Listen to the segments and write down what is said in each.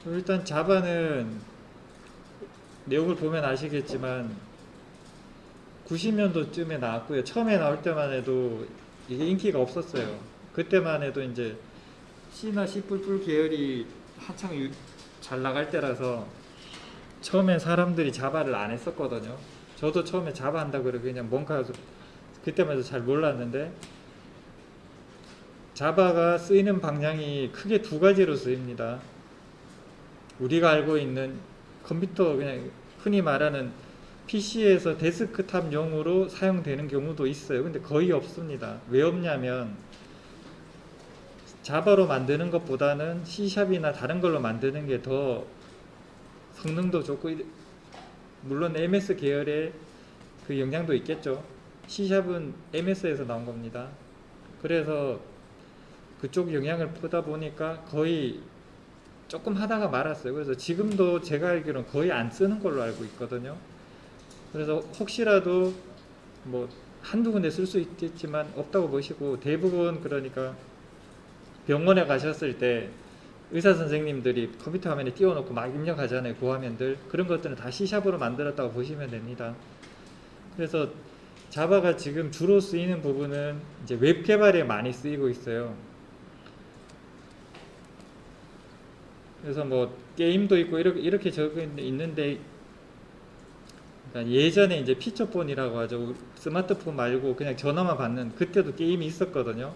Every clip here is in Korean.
일단 자바는 내용을 보면 아시겠지만 90년도쯤에 나왔고요. 처음에 나올 때만 해도 이게 인기가 없었어요. 그때만 해도 이제 C나 C++ 계열이 한창 잘 나갈 때라서 처음엔 사람들이 자바를 안 했었거든요. 저도 처음에 자바 한다 그러고 그냥 뭔가 그때만 해도 잘 몰랐는데, 자바가 쓰이는 방향이 크게 두 가지로 쓰입니다. 우리가 알고 있는 컴퓨터, 그냥 흔히 말하는 PC에서 데스크탑용으로 사용되는 경우도 있어요. 근데 거의 없습니다. 왜 없냐면 자바로 만드는 것보다는 C샵이나 다른 걸로 만드는 게 더 성능도 좋고, 물론 MS 계열의 그 영향도 있겠죠. C샵은 MS에서 나온 겁니다. 그래서 그쪽 영향을 보다 보니까 거의 조금 하다가 말았어요. 그래서 지금도 제가 알기로는 거의 안 쓰는 걸로 알고 있거든요. 그래서 혹시라도 뭐 한두 군데 쓸 수 있겠지만 없다고 보시고, 대부분 그러니까 병원에 가셨을 때 의사 선생님들이 컴퓨터 화면에 띄워놓고 막 입력하잖아요. 고화면들. 그런 것들은 다 C샵으로 만들었다고 보시면 됩니다. 그래서 자바가 지금 주로 쓰이는 부분은 이제 웹 개발에 많이 쓰이고 있어요. 그래서 뭐 게임도 있고 이렇게 적혀 있는데, 그러니까 예전에 이제 피처폰이라고 하죠. 스마트폰 말고 그냥 전화만 받는, 그때도 게임이 있었거든요.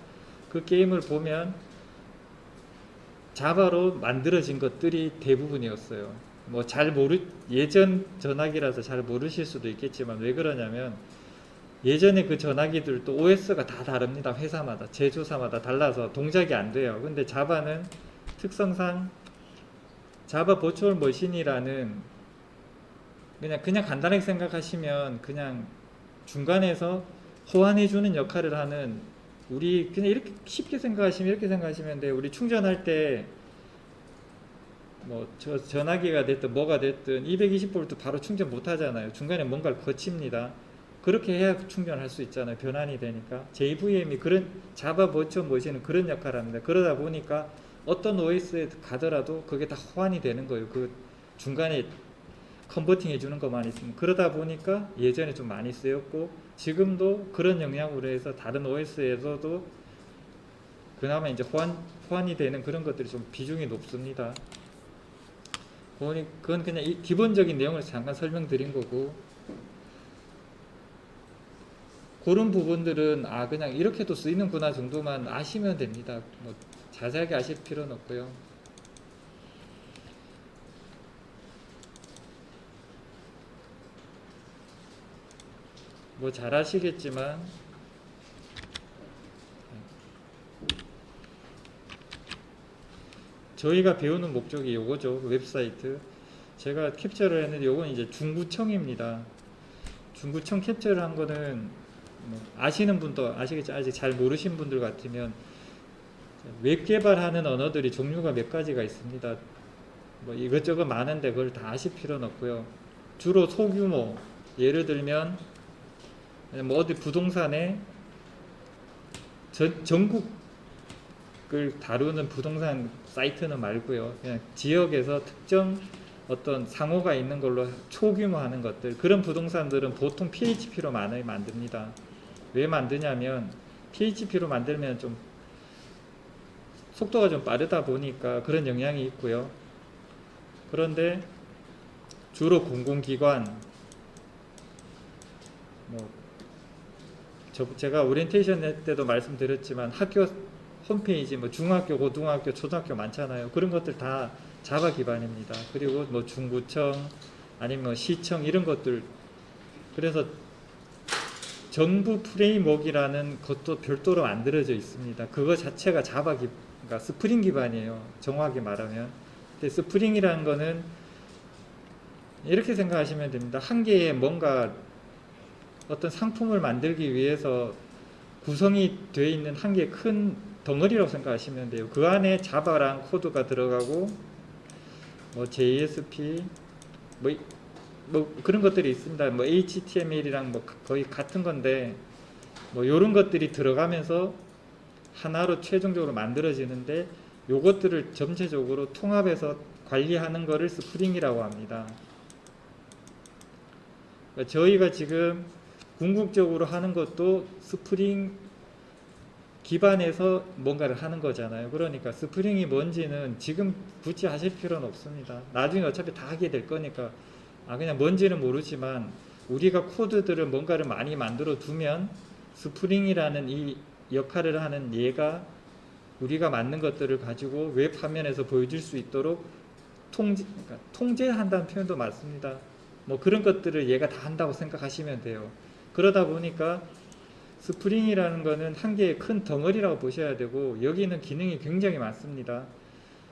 그 게임을 보면 자바로 만들어진 것들이 대부분이었어요. 뭐 예전 전화기라서 잘 모르실 수도 있겠지만, 왜 그러냐면 예전에 그 전화기들도 OS가 다 다릅니다. 회사마다, 제조사마다 달라서 동작이 안 돼요. 근데 자바는 특성상 자바 버추얼 머신이라는, 그냥 간단하게 생각하시면 그냥 중간에서 호환해주는 역할을 하는, 우리 그냥 이렇게 쉽게 생각하시면 이렇게 생각하시면 돼요. 우리 충전할 때 뭐 전화기가 됐든 뭐가 됐든 220V 바로 충전 못 하잖아요. 중간에 뭔가를 거칩니다. 그렇게 해야 충전할 수 있잖아요. 변환이 되니까. JVM이 그런, 자바 버추얼 머신은 그런 역할을 합니다. 그러다 보니까 어떤 OS에 가더라도 그게 다 호환이 되는 거예요. 그 중간에 컨버팅 해주는 것만 있으면. 그러다 보니까 예전에 좀 많이 쓰였고, 지금도 그런 영향으로 해서 다른 OS에서도 그나마 이제 호환이 되는 그런 것들이 좀 비중이 높습니다. 그건 그냥 기본적인 내용을 잠깐 설명드린 거고, 그런 부분들은 그냥 이렇게도 쓰이는구나 정도만 아시면 됩니다. 뭐 자세하게 아실 필요는 없고요. 뭐 잘 아시겠지만 저희가 배우는 목적이 요거죠. 웹사이트 제가 캡처를 했는데, 요건 이제 중구청입니다. 중구청 캡처를 한 거는 뭐 아시는 분도 아시겠죠. 아직 잘 모르신 분들 같으면 웹 개발하는 언어들이 종류가 몇 가지가 있습니다. 뭐 이것저것 많은데 그걸 다 아실 필요는 없고요. 주로 소규모, 예를 들면 뭐 어디 부동산에 전국을 다루는 부동산 사이트는 말고요. 그냥 지역에서 특정 어떤 상호가 있는 걸로 초규모 하는 것들, 그런 부동산들은 보통 PHP로 많이 만듭니다. 왜 만드냐면 PHP로 만들면 좀 속도가 좀 빠르다 보니까 그런 영향이 있고요. 그런데 주로 공공기관, 뭐 제가 오리엔테이션 때도 말씀드렸지만 학교 홈페이지, 뭐 중학교, 고등학교, 초등학교 많잖아요. 그런 것들 다 자바 기반입니다. 그리고 뭐 중구청 아니면 뭐 시청 이런 것들, 그래서 정부 프레임워크라는 것도 별도로 만들어져 있습니다. 그거 자체가 그러니까 스프링 기반이에요. 정확하게 말하면. 근데 스프링이라는 거는 이렇게 생각하시면 됩니다. 한 개의 뭔가 어떤 상품을 만들기 위해서 구성이 되어 있는 한 개의 큰 덩어리라고 생각하시면 돼요. 그 안에 자바랑 코드가 들어가고 뭐 JSP 뭐 그런 것들이 있습니다. 뭐 HTML이랑 뭐 거의 같은 건데, 뭐 이런 것들이 들어가면서 하나로 최종적으로 만들어지는데, 요것들을 전체적으로 통합해서 관리하는 거를 스프링이라고 합니다. 그러니까 저희가 지금 궁극적으로 하는 것도 스프링 기반에서 뭔가를 하는 거잖아요. 그러니까 스프링이 뭔지는 지금 굳이 하실 필요는 없습니다. 나중에 어차피 다 하게 될 거니까 그냥 뭔지는 모르지만 우리가 코드들을 뭔가를 많이 만들어 두면 스프링이라는 이 역할을 하는 얘가 우리가 만든 것들을 가지고 웹 화면에서 보여줄 수 있도록 그러니까 통제한다는 표현도 맞습니다. 뭐 그런 것들을 얘가 다 한다고 생각하시면 돼요. 그러다 보니까 스프링이라는 거는 한 개의 큰 덩어리라고 보셔야 되고 여기는 기능이 굉장히 많습니다.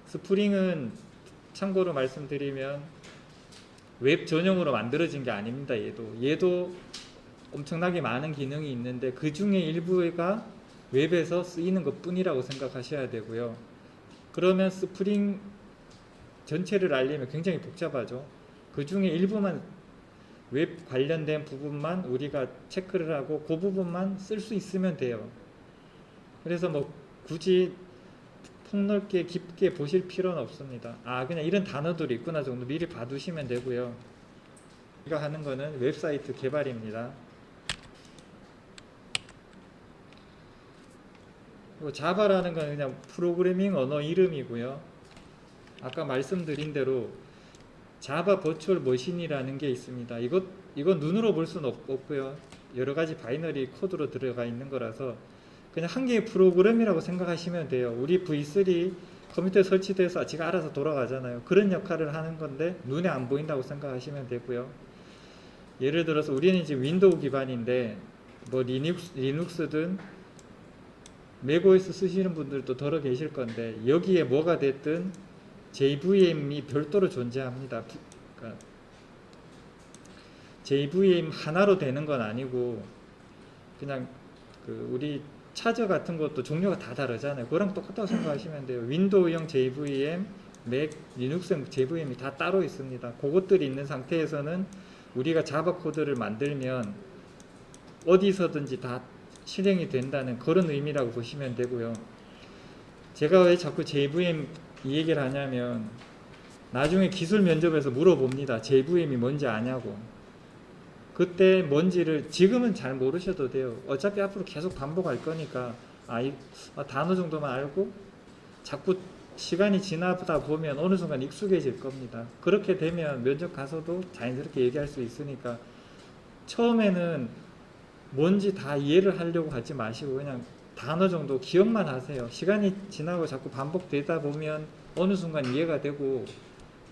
스프링은 참고로 말씀드리면 웹 전용으로 만들어진 게 아닙니다. 얘도 엄청나게 많은 기능이 있는데 그 중에 일부가 웹에서 쓰이는 것 뿐이라고 생각하셔야 되고요. 그러면 스프링 전체를 알려면 굉장히 복잡하죠. 그 중에 일부만 웹 관련된 부분만 우리가 체크를 하고 그 부분만 쓸 수 있으면 돼요. 그래서 뭐 굳이 폭넓게 깊게 보실 필요는 없습니다. 그냥 이런 단어들이 있구나 정도 미리 봐두시면 되고요. 우리가 하는 거는 웹사이트 개발입니다. 그리고 자바라는 건 그냥 프로그래밍 언어 이름이고요. 아까 말씀드린 대로 자바 버추얼 머신이라는 게 있습니다. 이건 눈으로 볼 수는 없고요. 여러 가지 바이너리 코드로 들어가 있는 거라서 그냥 한 개의 프로그램이라고 생각하시면 돼요. 우리 V3 컴퓨터에 설치돼서 지가 알아서 돌아가잖아요. 그런 역할을 하는 건데 눈에 안 보인다고 생각하시면 되고요. 예를 들어서 우리는 이제 윈도우 기반인데 뭐 리눅스든 맥OS 쓰시는 분들도 더러 계실 건데 여기에 뭐가 됐든 JVM이 별도로 존재합니다. 그러니까 JVM 하나로 되는 건 아니고 그냥 우리 차저 같은 것도 종류가 다 다르잖아요. 그거랑 똑같다고 생각하시면 돼요. 윈도우형 JVM, 맥, 리눅스형 JVM이 다 따로 있습니다. 그것들이 있는 상태에서는 우리가 자바 코드를 만들면 어디서든지 다 실행이 된다는 그런 의미라고 보시면 되고요. 제가 왜 자꾸 JVM 이 얘기를 하냐면 나중에 기술 면접에서 물어봅니다. JVM이 뭔지 아냐고. 그때 뭔지를 지금은 잘 모르셔도 돼요. 어차피 앞으로 계속 반복할 거니까 단어 정도만 알고 자꾸 시간이 지나다 보면 어느 순간 익숙해질 겁니다. 그렇게 되면 면접 가서도 자연스럽게 얘기할 수 있으니까 처음에는 뭔지 다 이해를 하려고 하지 마시고 그냥 단어 정도 기억만 하세요. 시간이 지나고 자꾸 반복되다 보면 어느 순간 이해가 되고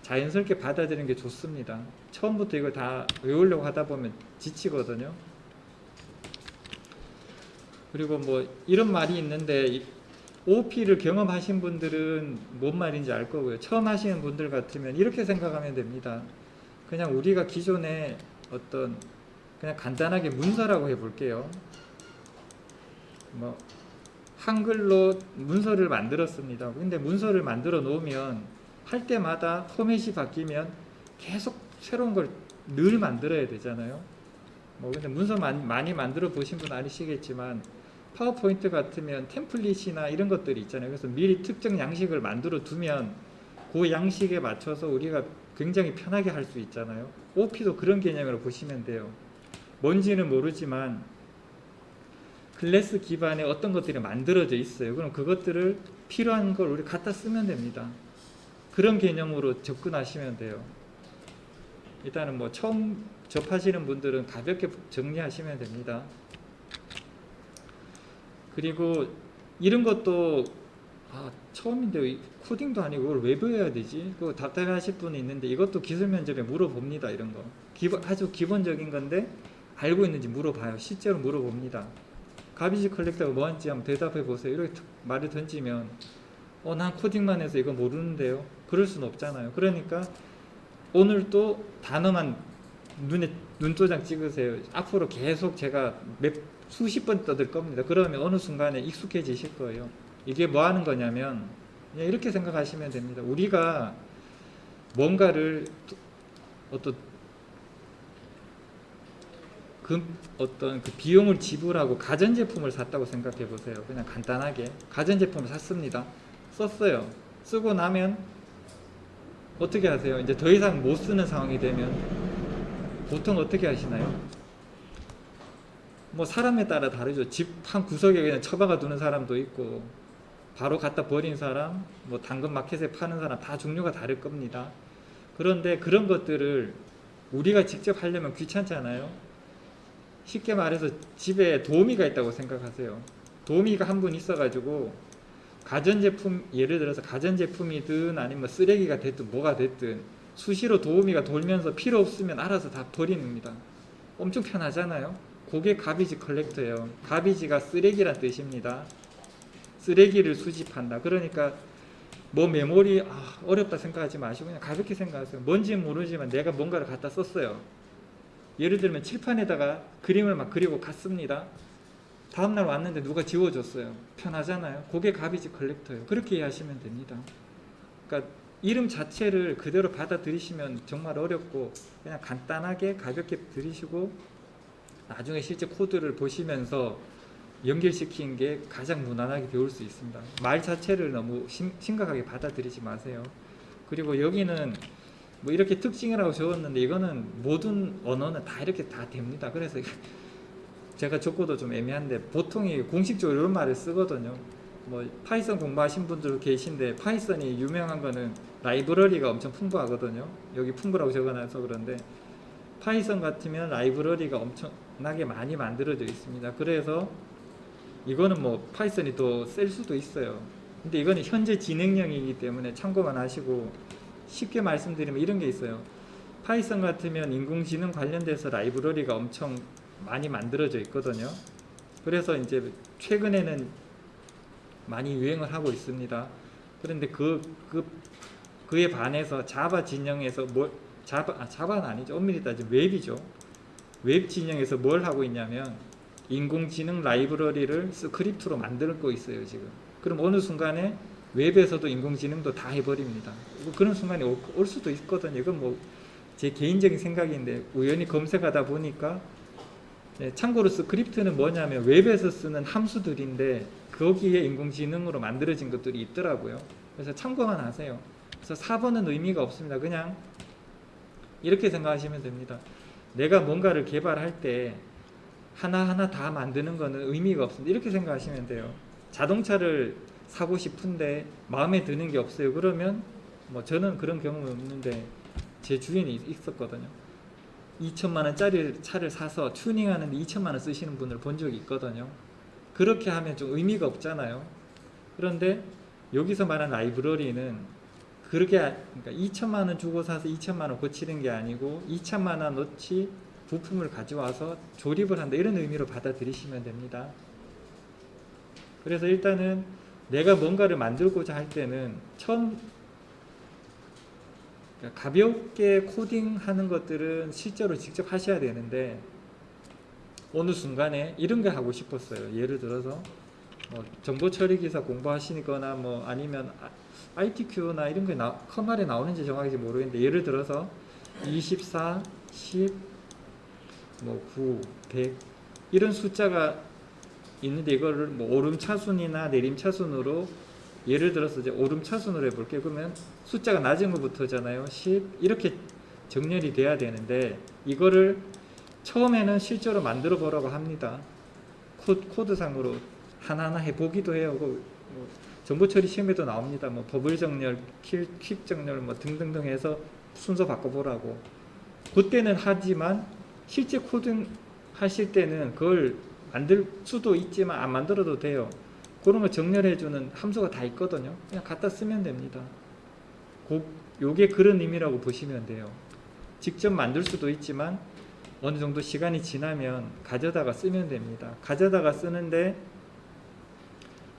자연스럽게 받아들이는 게 좋습니다. 처음부터 이걸 다 외우려고 하다 보면 지치거든요. 그리고 뭐 이런 말이 있는데 OOP를 경험하신 분들은 뭔 말인지 알 거고요. 처음 하시는 분들 같으면 이렇게 생각하면 됩니다. 그냥 우리가 기존에 어떤 그냥 간단하게 문서라고 해볼게요. 뭐 한글로 문서를 만들었습니다. 근데 문서를 만들어 놓으면 할 때마다 포맷이 바뀌면 계속 새로운 걸 늘 만들어야 되잖아요. 뭐 근데 문서 많이 만들어 보신 분 아시겠지만 파워포인트 같으면 템플릿이나 이런 것들이 있잖아요. 그래서 미리 특정 양식을 만들어 두면 그 양식에 맞춰서 우리가 굉장히 편하게 할 수 있잖아요. OP도 그런 개념으로 보시면 돼요. 뭔지는 모르지만 클래스 기반의 어떤 것들이 만들어져 있어요. 그럼 그것들을 필요한 걸 우리 갖다 쓰면 됩니다. 그런 개념으로 접근하시면 돼요. 일단은 뭐 처음 접하시는 분들은 가볍게 정리하시면 됩니다. 그리고 이런 것도 처음인데 코딩도 아니고 이걸 왜 배워야 되지? 그거 답답해 하실 분이 있는데 이것도 기술 면접에 물어봅니다. 이런 거 아주 기본적인 건데 알고 있는지 물어봐요. 실제로 물어봅니다. 가비지 컬렉터가 뭐인지 한번 대답해 보세요. 이렇게 말을 던지면 난 코딩만 해서 이거 모르는데요. 그럴 순 없잖아요. 그러니까 오늘 또 단어만 눈도장 찍으세요. 앞으로 계속 제가 수십 번 떠들 겁니다. 그러면 어느 순간에 익숙해지실 거예요. 이게 뭐 하는 거냐면 그냥 이렇게 생각하시면 됩니다. 우리가 뭔가를 어떤 그 비용을 지불하고 가전제품을 샀다고 생각해 보세요. 그냥 간단하게 가전제품을 샀습니다. 썼어요. 쓰고 나면 어떻게 하세요? 이제 더 이상 못 쓰는 상황이 되면 보통 어떻게 하시나요? 뭐 사람에 따라 다르죠. 집 한 구석에 그냥 처박아 두는 사람도 있고 바로 갖다 버린 사람, 뭐 당근 마켓에 파는 사람 다 종류가 다를 겁니다. 그런데 그런 것들을 우리가 직접 하려면 귀찮잖아요. 쉽게 말해서 집에 도우미가 있다고 생각하세요. 도우미가 한 분 있어가지고 가전제품, 예를 들어서 가전제품이든 아니면 쓰레기가 됐든 뭐가 됐든 수시로 도우미가 돌면서 필요 없으면 알아서 다 버립니다. 엄청 편하잖아요. 그게 가비지 컬렉터예요. 가비지가 쓰레기란 뜻입니다. 쓰레기를 수집한다. 그러니까 뭐 메모리 어렵다 생각하지 마시고 그냥 가볍게 생각하세요. 뭔지는 모르지만 내가 뭔가를 갖다 썼어요. 예를 들면 칠판에다가 그림을 막 그리고 갔습니다. 다음날 왔는데 누가 지워줬어요. 편하잖아요. 그게 가비지 컬렉터예요. 그렇게 이해하시면 됩니다. 그러니까 이름 자체를 그대로 받아들이시면 정말 어렵고 그냥 간단하게 가볍게 들이시고 나중에 실제 코드를 보시면서 연결시키는 게 가장 무난하게 배울 수 있습니다. 말 자체를 너무 심각하게 받아들이지 마세요. 그리고 여기는 뭐 이렇게 특징이라고 적었는데 이거는 모든 언어는 다 이렇게 다 됩니다. 그래서 제가 적고도 좀 애매한데 보통 공식적으로 이런 말을 쓰거든요. 뭐 파이썬 공부하신 분들 계신데 파이썬이 유명한 거는 라이브러리가 엄청 풍부하거든요. 여기 풍부라고 적어놔서 그런데 파이썬 같으면 라이브러리가 엄청나게 많이 만들어져 있습니다. 그래서 이거는 뭐 파이썬이 더 셀 수도 있어요. 근데 이거는 현재 진행형이기 때문에 참고만 하시고 쉽게 말씀드리면 이런 게 있어요. 파이썬 같으면 인공지능 관련돼서 라이브러리가 엄청 많이 만들어져 있거든요. 그래서 이제 최근에는 많이 유행을 하고 있습니다. 그런데 그에 반해서 자바 진영에서 자바는 아니죠. 엄밀히 따지면 웹이죠. 웹 진영에서 뭘 하고 있냐면 인공지능 라이브러리를 스크립트로 만들고 있어요, 지금. 그럼 어느 순간에 웹에서도 인공지능도 다 해버립니다. 그런 순간이 올 수도 있거든요. 이건 뭐 제 개인적인 생각인데 우연히 검색하다 보니까 참고로 스크립트는 뭐냐면 웹에서 쓰는 함수들인데 거기에 인공지능으로 만들어진 것들이 있더라고요. 그래서 참고만 하세요. 그래서 4번은 의미가 없습니다. 그냥 이렇게 생각하시면 됩니다. 내가 뭔가를 개발할 때 하나하나 다 만드는 거는 의미가 없습니다. 이렇게 생각하시면 돼요. 자동차를 사고 싶은데 마음에 드는 게 없어요. 그러면 뭐 저는 그런 경험은 없는데 제 주인이 있었거든요. 2천만 원짜리 차를 사서 튜닝하는데 2천만 원 쓰시는 분을 본 적이 있거든요. 그렇게 하면 좀 의미가 없잖아요. 그런데 여기서 말하는 라이브러리는 그렇게 그러니까 2천만 원 주고 사서 2천만 원 고치는 게 아니고 2천만 원 어치 부품을 가져와서 조립을 한다 이런 의미로 받아들이시면 됩니다. 그래서 일단은 내가 뭔가를 만들고자 할 때는 처음 가볍게 코딩하는 것들은 실제로 직접 하셔야 되는데 어느 순간에 이런 게 하고 싶었어요. 예를 들어서 뭐 정보 처리 기사 공부하시거나 뭐 아니면 ITQ나 이런 게 컴활에 나오는지 정확히 모르겠는데 예를 들어서 24, 10, 뭐 9, 100 이런 숫자가 있는데 이거를 뭐 오름차순이나 내림차순으로 예를 들어서 이제 오름차순으로 해볼게요. 그러면 숫자가 낮은 것부터잖아요. 10 이렇게 정렬이 돼야 되는데 이거를 처음에는 실제로 만들어 보라고 합니다. 코드상으로 하나하나 해보기도 해요. 뭐 정보 처리 시험에도 나옵니다. 뭐 버블 정렬, 퀵 정렬 뭐 등등등 해서 순서 바꿔보라고. 그때는 하지만 실제 코딩 하실 때는 그걸 만들 수도 있지만 안 만들어도 돼요. 그런 거 정렬해주는 함수가 다 있거든요. 그냥 갖다 쓰면 됩니다. 요게 그런 의미라고 보시면 돼요. 직접 만들 수도 있지만 어느 정도 시간이 지나면 가져다가 쓰면 됩니다. 가져다가 쓰는데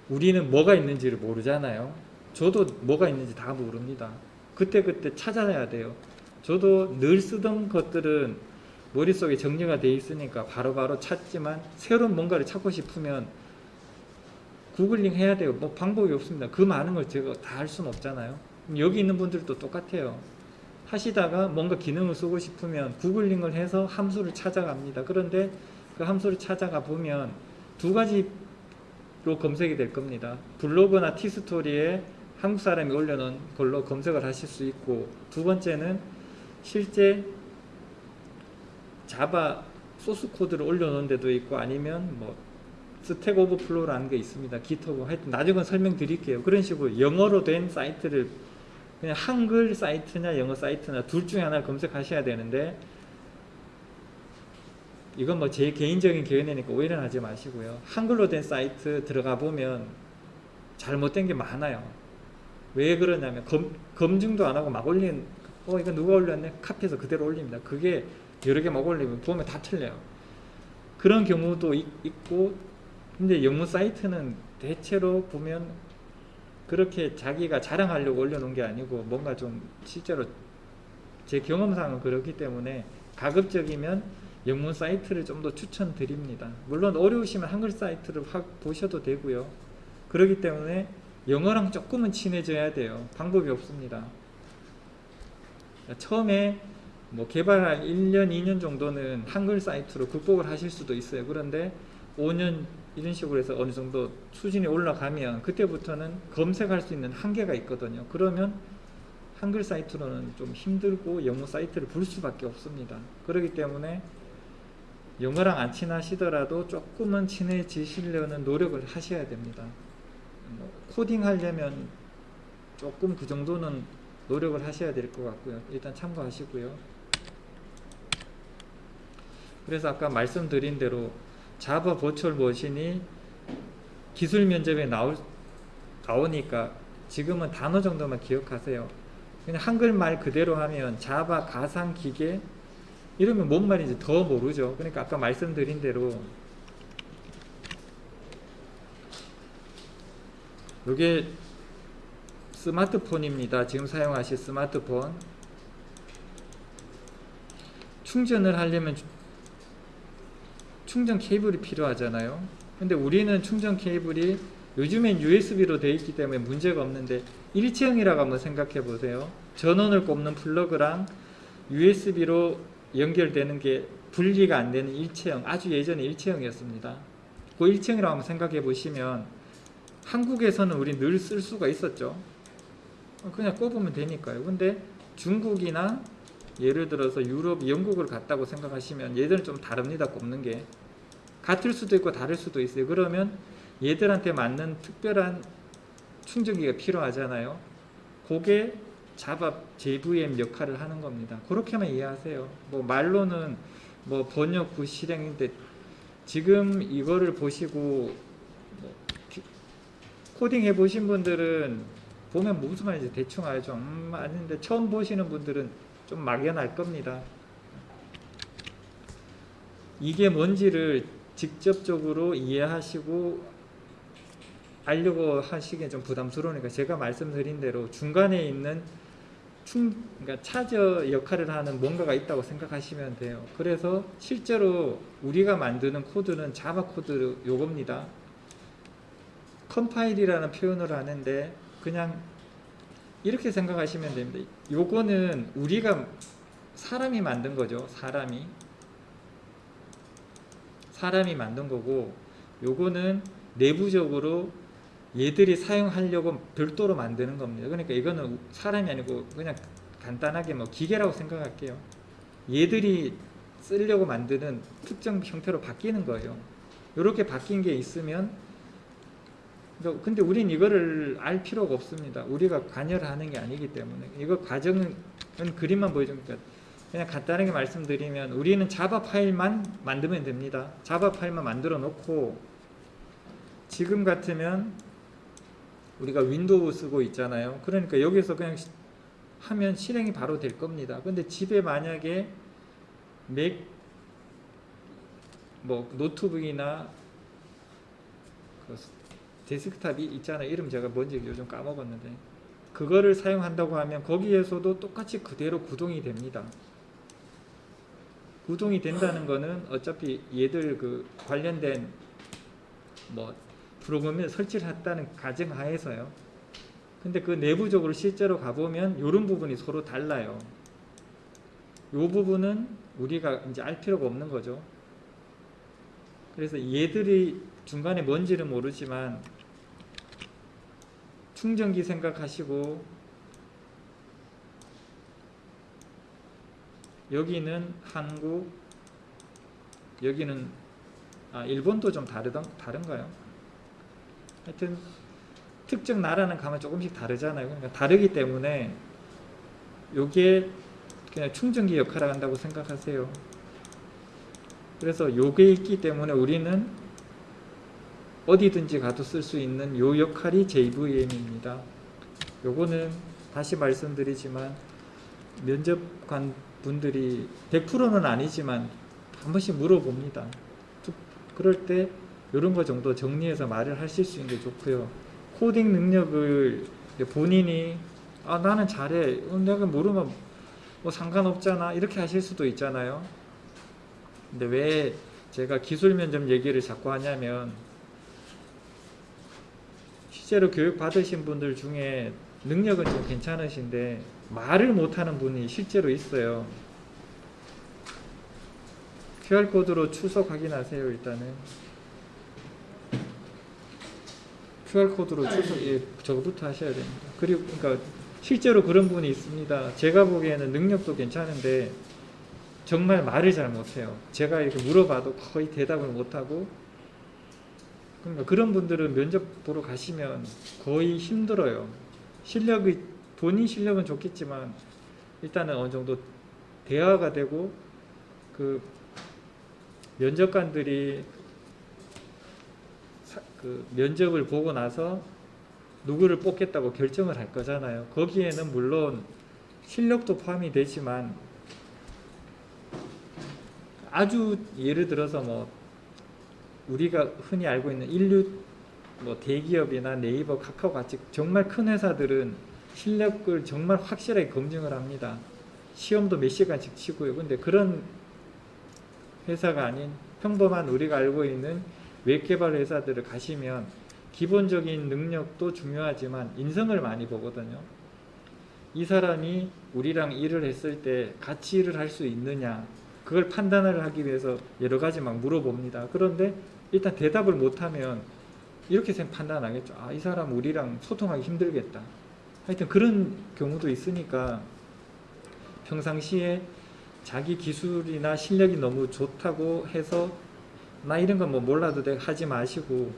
우리는 뭐가 있는지를 모르잖아요. 저도 뭐가 있는지 다 모릅니다. 그때그때 찾아야 돼요. 저도 늘 쓰던 것들은 머릿속에 정리가 돼 있으니까 바로바로 찾지만 새로운 뭔가를 찾고 싶으면 구글링 해야 돼요. 뭐 방법이 없습니다. 그 많은 걸 제가 다 할 수는 없잖아요. 여기 있는 분들도 똑같아요. 하시다가 뭔가 기능을 쓰고 싶으면 구글링을 해서 함수를 찾아갑니다. 그런데 그 함수를 찾아가 보면 두 가지로 검색이 될 겁니다. 블로그나 티스토리에 한국 사람이 올려놓은 걸로 검색을 하실 수 있고, 두 번째는 실제 자바 소스 코드를 올려놓은 데도 있고, 아니면 뭐 스택 오버플로우라는 게 있습니다. 기터브. 하여튼 나중에 설명드릴게요. 그런 식으로 영어로 된 사이트를 그냥 한글 사이트냐 영어 사이트냐 둘 중에 하나를 검색하셔야 되는데, 이건 뭐 제 개인적인 견해니까 오해는 하지 마시고요. 한글로 된 사이트 들어가 보면 잘못된 게 많아요. 왜 그러냐면 검증도 안 하고 막 올린, 이거 누가 올렸네? 카피해서 그대로 올립니다. 그게 여러 개 막 올리면 보면 다 틀려요. 그런 경우도 있고, 근데 영문 사이트는 대체로 보면 그렇게 자기가 자랑하려고 올려놓은 게 아니고 뭔가 좀 실제로 제 경험상은 그렇기 때문에 가급적이면 영문 사이트를 좀 더 추천드립니다. 물론 어려우시면 한글 사이트를 보셔도 되고요. 그렇기 때문에 영어랑 조금은 친해져야 돼요. 방법이 없습니다. 처음에 뭐 개발할 1년, 2년 정도는 한글 사이트로 극복을 하실 수도 있어요. 그런데 5년 이런 식으로 해서 어느 정도 수준이 올라가면 그때부터는 검색할 수 있는 한계가 있거든요. 그러면 한글 사이트로는 좀 힘들고 영어 사이트를 볼 수밖에 없습니다. 그렇기 때문에 영어랑 안 친하시더라도 조금은 친해지시려는 노력을 하셔야 됩니다. 코딩 하려면 조금 그 정도는 노력을 하셔야 될 것 같고요. 일단 참고하시고요. 그래서 아까 말씀드린 대로 자바 버추얼 머신이 기술 면접에 나오니까 지금은 단어 정도만 기억하세요. 그냥 한글말 그대로 하면 자바 가상 기계 이러면 뭔 말인지 더 모르죠. 그러니까 아까 말씀드린 대로 이게 스마트폰입니다. 지금 사용하실 스마트폰. 충전을 하려면 충전 케이블이 필요하잖아요. 근데 우리는 충전 케이블이 요즘엔 USB로 되어 있기 때문에 문제가 없는데 일체형이라고 한번 생각해 보세요. 전원을 꼽는 플러그랑 USB로 연결되는 게 분리가 안 되는 일체형, 아주 예전에 일체형이었습니다. 그 일체형이라고 한번 생각해 보시면 한국에서는 우리 늘 쓸 수가 있었죠. 그냥 꼽으면 되니까요. 근데 중국이나 예를 들어서 유럽, 영국을 갔다고 생각하시면 얘들은 좀 다릅니다. 꼽는 게 같을 수도 있고 다를 수도 있어요. 그러면 얘들한테 맞는 특별한 충전기가 필요하잖아요. 그게 자바 JVM 역할을 하는 겁니다. 그렇게만 이해하세요. 뭐 말로는 뭐 번역 구 실행인데 지금 이거를 보시고 뭐 코딩 해보신 분들은 보면 무슨 말인지 대충 알죠. 아닌데 처음 보시는 분들은 좀 막연할 겁니다. 이게 뭔지를 직접적으로 이해하시고 알려고 하시기엔 좀 부담스러우니까 제가 말씀드린 대로 중간에 있는 그러니까 차저 역할을 하는 뭔가가 있다고 생각하시면 돼요. 그래서 실제로 우리가 만드는 코드는 자바 코드 요겁니다. 컴파일이라는 표현을 하는데 그냥 이렇게 생각하시면 됩니다. 요거는 우리가 사람이 만든 거죠. 사람이 만든 거고, 요거는 내부적으로 얘들이 사용하려고 별도로 만드는 겁니다. 그러니까 이거는 사람이 아니고 그냥 간단하게 뭐 기계라고 생각할게요. 얘들이 쓰려고 만드는 특정 형태로 바뀌는 거예요. 이렇게 바뀐 게 있으면, 근데 우린 이거를 알 필요가 없습니다. 우리가 관여를 하는 게 아니기 때문에. 이거 과정은 그림만 보여주니까 그냥 간단하게 말씀드리면 우리는 자바 파일만 만들면 됩니다. 자바 파일만 만들어 놓고, 지금 같으면 우리가 윈도우 쓰고 있잖아요. 그러니까 여기서 그냥 하면 실행이 바로 될 겁니다. 근데 집에 만약에 맥 뭐 노트북이나 그 데스크탑이 있잖아요. 이름 제가 뭔지 요즘 까먹었는데 그거를 사용한다고 하면 거기에서도 똑같이 그대로 구동이 됩니다. 구동이 된다는 거는 어차피 얘들 그 관련된 뭐 프로그램을 설치를 했다는 가정하에서요. 근데 그 내부적으로 실제로 가보면 이런 부분이 서로 달라요. 이 부분은 우리가 이제 알 필요가 없는 거죠. 그래서 얘들이 중간에 뭔지는 모르지만 충전기 생각하시고, 여기는 한국, 여기는 일본도 좀 다른가요? 하여튼 특정 나라는 가면 조금씩 다르잖아요. 그러니까 다르기 때문에 요게 그냥 충전기 역할을 한다고 생각하세요. 그래서 요게 있기 때문에 우리는 어디든지 가도 쓸 수 있는 요 역할이 JVM입니다. 요거는 다시 말씀드리지만 면접관 분들이 100%는 아니지만 한 번씩 물어봅니다. 그럴 때 이런 거 정도 정리해서 말을 하실 수 있는 게 좋고요. 코딩 능력을 본인이 나는 잘해, 내가 모르면 뭐 상관없잖아, 이렇게 하실 수도 있잖아요. 근데 왜 제가 기술 면접 얘기를 자꾸 하냐면, 실제로 교육 받으신 분들 중에 능력은 좀 괜찮으신데 말을 못하는 분이 실제로 있어요. QR코드로 출석 확인하세요. 일단은 QR코드로 출석, 저거부터 하셔야 됩니다. 그리고 그러니까 실제로 그런 분이 있습니다. 제가 보기에는 능력도 괜찮은데 정말 말을 잘 못해요. 제가 이렇게 물어봐도 거의 대답을 못하고, 그러니까 그런 분들은 면접 보러 가시면 거의 힘들어요. 실력이, 본인 실력은 좋겠지만 일단은 어느 정도 대화가 되고, 그 면접관들이 그 면접을 보고 나서 누구를 뽑겠다고 결정을 할 거잖아요. 거기에는 물론 실력도 포함이 되지만, 아주 예를 들어서 뭐 우리가 흔히 알고 있는 인류 뭐 대기업이나 네이버, 카카오 같이 정말 큰 회사들은 실력을 정말 확실하게 검증을 합니다. 시험도 몇 시간씩 치고요. 근데 그런 회사가 아닌 평범한 우리가 알고 있는 웹개발 회사들을 가시면 기본적인 능력도 중요하지만 인성을 많이 보거든요. 이 사람이 우리랑 일을 했을 때 같이 일을 할 수 있느냐, 그걸 판단을 하기 위해서 여러 가지 막 물어봅니다. 그런데 일단 대답을 못하면 이렇게 판단하겠죠. 이 사람 우리랑 소통하기 힘들겠다. 하여튼 그런 경우도 있으니까 평상시에 자기 기술이나 실력이 너무 좋다고 해서 나 이런 건 뭐 몰라도 돼 하지 마시고,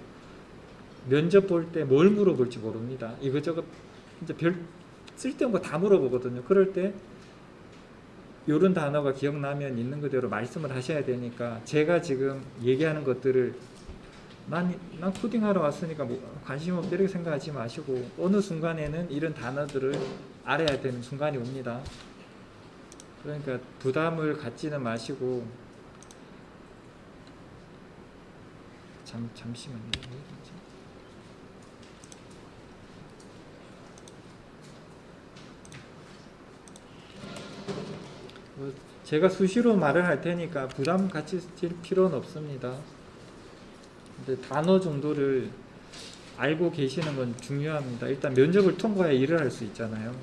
면접 볼 때 뭘 물어볼지 모릅니다. 이것저것 이제 별 쓸데없는 거 다 물어보거든요. 그럴 때 이런 단어가 기억나면 있는 그대로 말씀을 하셔야 되니까, 제가 지금 얘기하는 것들을 난 코딩하러 왔으니까 뭐 관심 없다 이렇게 생각하지 마시고, 어느 순간에는 이런 단어들을 알아야 되는 순간이 옵니다. 그러니까 부담을 갖지는 마시고, 잠시만요. 제가 수시로 말을 할 테니까 부담 가질 필요는 없습니다. 근데 단어 정도를 알고 계시는 건 중요합니다. 일단 면접을 통과해야 일을 할 수 있잖아요.